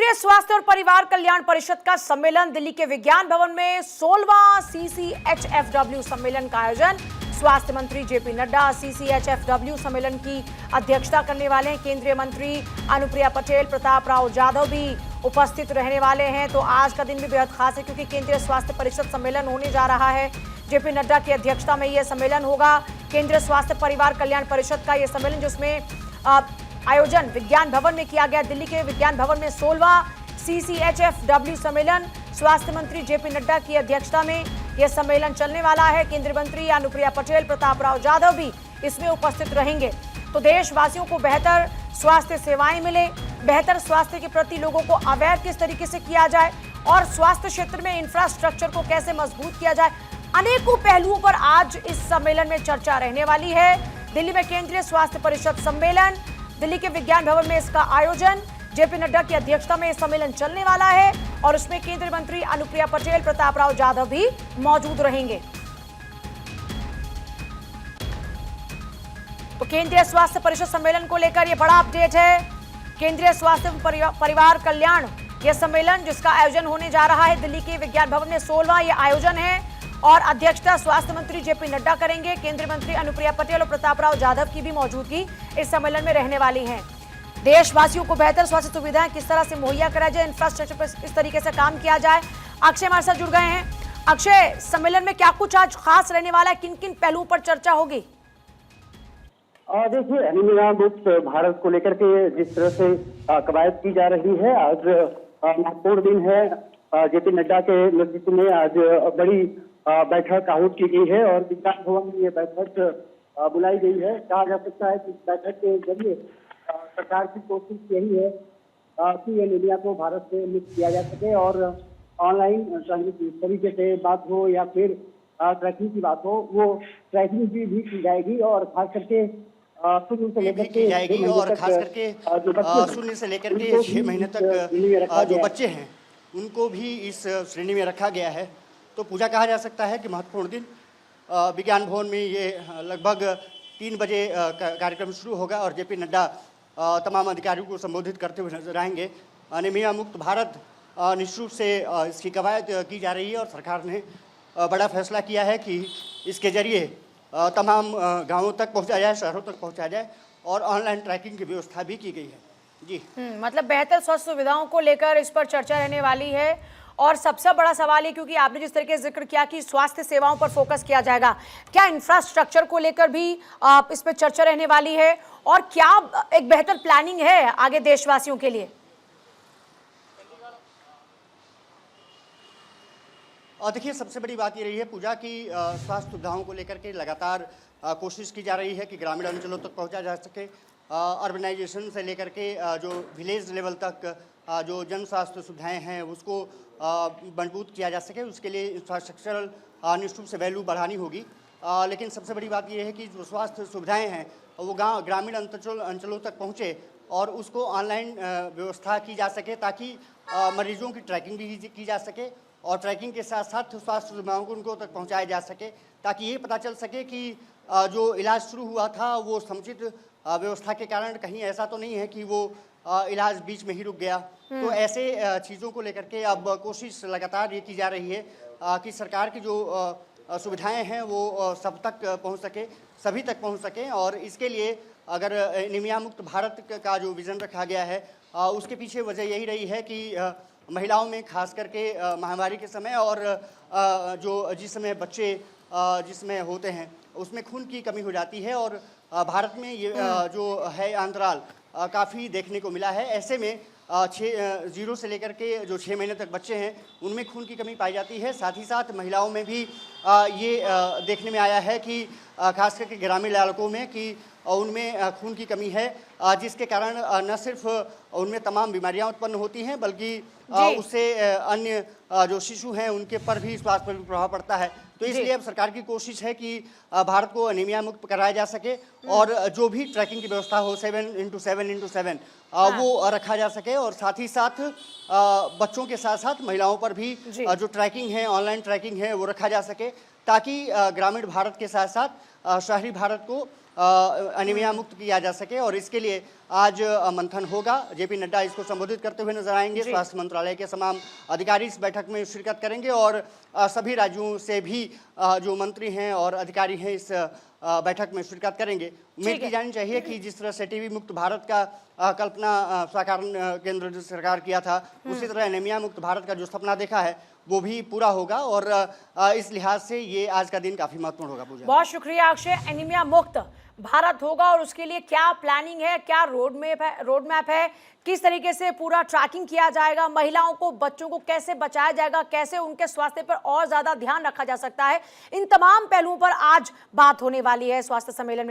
केंद्रीय स्वास्थ्य और परिवार कल्याण परिषद का सम्मेलन दिल्ली के विज्ञान भवन में 16वां CCHFW सम्मेलन का आयोजन। स्वास्थ्य मंत्री जेपी नड्डा CCHFW सम्मेलन की अध्यक्षता करने वाले हैं। केंद्रीय मंत्री अनुप्रिया पटेल, प्रताप राव जाधव भी उपस्थित रहने वाले हैं। तो आज का दिन भी बेहद खास है क्योंकि केंद्रीय स्वास्थ्य परिषद सम्मेलन होने जा रहा है। जेपी नड्डा की अध्यक्षता में यह सम्मेलन होगा। केंद्रीय स्वास्थ्य परिवार कल्याण परिषद का यह सम्मेलन जिसमें आयोजन विज्ञान भवन में किया गया। दिल्ली के विज्ञान भवन में 16वां CCHFW सम्मेलन स्वास्थ्य मंत्री जेपी नड्डा की अध्यक्षता में यह सम्मेलन चलने वाला है। केंद्रीय मंत्री अनुप्रिया पटेल, प्रताप राव जाधव भी इसमें उपस्थित रहेंगे। तो देशवासियों को बेहतर स्वास्थ्य सेवाएं मिले, बेहतर स्वास्थ्य के प्रति लोगों को अवेयर किस तरीके से किया जाए और स्वास्थ्य क्षेत्र में इंफ्रास्ट्रक्चर को कैसे मजबूत किया जाए, अनेकों पहलुओं पर आज इस सम्मेलन में चर्चा रहने वाली है। दिल्ली में केंद्रीय स्वास्थ्य परिषद सम्मेलन, दिल्ली के विज्ञान भवन में इसका आयोजन, जेपी नड्डा की अध्यक्षता में यह सम्मेलन चलने वाला है और उसमें केंद्रीय मंत्री अनुप्रिया पटेल, प्रताप राव जाधव भी मौजूद रहेंगे। तो केंद्रीय स्वास्थ्य परिषद सम्मेलन को लेकर यह बड़ा अपडेट है। केंद्रीय स्वास्थ्य परिवार कल्याण यह सम्मेलन जिसका आयोजन होने जा रहा है दिल्ली के विज्ञान भवन में 16वां यह आयोजन है और अध्यक्षता स्वास्थ्य मंत्री जेपी नड्डा करेंगे। केंद्रीय मंत्री अनुप्रिया पटेल और प्रताप राव जाधव की भी मौजूदगी इस सम्मेलन में रहने वाली है। देशवासियों को बेहतर स्वास्थ्य सुविधाएं किस तरह से मुहैया कराया जाए, इंफ्रास्ट्रक्चर पर किस तरीके से काम किया जाए। अक्षय हमारे साथ जुड़ गए हैं। अक्षय, सम्मेलन में क्या कुछ आज खास रहने वाला है, किन किन पहलुओं पर चर्चा होगी? देखिए, एनीमिया मुक्त भारत को लेकर के जिस तरह से कवायद की जा रही है, आज महत्वपूर्ण दिन है। जेपी नड्डा के नेतृत्व में आज बड़ी बैठक आहूत की गई है और विज्ञान भवन में ये बैठक बुलाई गई है। कहा जा सकता है कि इस बैठक के जरिए सरकार की कोशिश यही है कि एनीमिया को भारत से मुक्त किया जा सके और ऑनलाइन तरीके से बात हो या फिर ट्रैकिंग की बात हो, वो ट्रैकिंग भी की जाएगी और खास करके शून्य से लेकर के 6 महीने तक जो बच्चे हैं उनको भी इस श्रेणी में रखा गया है। तो पूजा कहा जा सकता है कि महत्वपूर्ण दिन। विज्ञान भवन में ये लगभग 3 बजे कार्यक्रम शुरू होगा और जेपी नड्डा तमाम अधिकारियों को संबोधित करते हुए नजर आएंगे। एनीमिया मुक्त भारत निश्चित रूप से इसकी कवायद की जा रही है और सरकार ने बड़ा फैसला किया है कि इसके जरिए तमाम गांवों तक पहुंचा जाए, शहरों तक पहुंचा जाए और ऑनलाइन ट्रैकिंग की व्यवस्था भी की गई है। जी मतलब बेहतर स्वास्थ्य सुविधाओं को लेकर इस पर चर्चा रहने वाली है और सबसे बड़ा सवाल है क्योंकि आपने जिस तरीके से जिक्र किया कि स्वास्थ्य सेवाओं पर फोकस किया जाएगा, क्या इंफ्रास्ट्रक्चर को लेकर भी इस पर चर्चा रहने वाली है और क्या एक बेहतर प्लानिंग है आगे देशवासियों के लिए? और देखिए, सबसे बड़ी बात ये रही है पूजा की स्वास्थ्य सुविधाओं को लेकर के लगातार कोशिश की जा रही है कि ग्रामीण अंचलों तक पहुंचा जा सके। अर्बनाइजेशन से लेकर के जो विलेज लेवल तक जो जन स्वास्थ्य सुविधाएं हैं उसको मजबूत किया जा सके। उसके लिए इंफ्रास्ट्रक्चरल निश्चित रूप से वैल्यू बढ़ानी होगी। लेकिन सबसे बड़ी बात यह है कि जो स्वास्थ्य सुविधाएं हैं वो ग्रामीण अंचलों तक पहुँचे और उसको ऑनलाइन व्यवस्था की जा सके ताकि मरीजों की ट्रैकिंग भी की जा सके और ट्रैकिंग के साथ साथ स्वास्थ्य सुविधाओं को उनको तक पहुँचाया जा सके ताकि ये पता चल सके कि जो इलाज शुरू हुआ था वो समुचित व्यवस्था के कारण कहीं ऐसा तो नहीं है कि वो इलाज बीच में ही रुक गया। तो ऐसे चीज़ों को लेकर के अब कोशिश लगातार ये की जा रही है कि सरकार की जो सुविधाएं हैं वो सब तक पहुंच सके, सभी तक पहुंच सकें। और इसके लिए अगर एनीमिया मुक्त भारत का जो विज़न रखा गया है उसके पीछे वजह यही रही है कि महिलाओं में खास करके महामारी के समय और जो जिस समय बच्चे जिसमें होते हैं उसमें खून की कमी हो जाती है और भारत में ये जो है अंतराल काफ़ी देखने को मिला है। ऐसे में 0 से लेकर के जो 6 महीने तक बच्चे हैं उनमें खून की कमी पाई जाती है। साथ ही साथ महिलाओं में भी ये देखने में आया है कि खास करके ग्रामीण इलाकों में कि उनमें खून की कमी है जिसके कारण न सिर्फ उनमें तमाम बीमारियां उत्पन्न होती हैं बल्कि उससे अन्य जो शिशु हैं उनके पर भी स्वास्थ्य पर भी प्रभाव पड़ता है। तो इसलिए अब सरकार की कोशिश है कि भारत को एनीमिया मुक्त कराया जा सके और जो भी ट्रैकिंग की व्यवस्था हो 7x7 वो रखा जा सके और साथ ही साथ बच्चों के साथ साथ महिलाओं पर भी जो ट्रैकिंग है, ऑनलाइन ट्रैकिंग है वो रखा जा सके ताकि ग्रामीण भारत के साथ साथ शहरी भारत को एनीमिया मुक्त किया जा सके, और इसके लिए आज मंथन होगा। जेपी नड्डा इसको संबोधित करते हुए नजर आएंगे। स्वास्थ्य मंत्रालय के तमाम अधिकारी इस बैठक में शिरकत करेंगे, और सभी राज्यों से भी जो मंत्री हैं और अधिकारी हैं इस बैठक में शिरकत करेंगे। उम्मीद की जानी चाहिए कि जिस तरह से टीबी मुक्त भारत का कल्पना साकार केंद्र सरकार किया था, उसी तरह एनीमिया मुक्त भारत का जो सपना देखा है वो भी पूरा होगा, और इस लिहाज से ये आज का दिन काफी महत्वपूर्ण होगा। पूजा, बहुत शुक्रिया अक्षय। एनीमिया मुक्त भारत होगा और उसके लिए क्या प्लानिंग है, क्या रोड मैप है, किस तरीके से पूरा ट्रैकिंग किया जाएगा, महिलाओं को, बच्चों को कैसे बचाया जाएगा, कैसे उनके स्वास्थ्य पर और ज्यादा ध्यान रखा जा सकता है, इन तमाम पहलुओं पर आज बात होने वाली है स्वास्थ्य सम्मेलन में।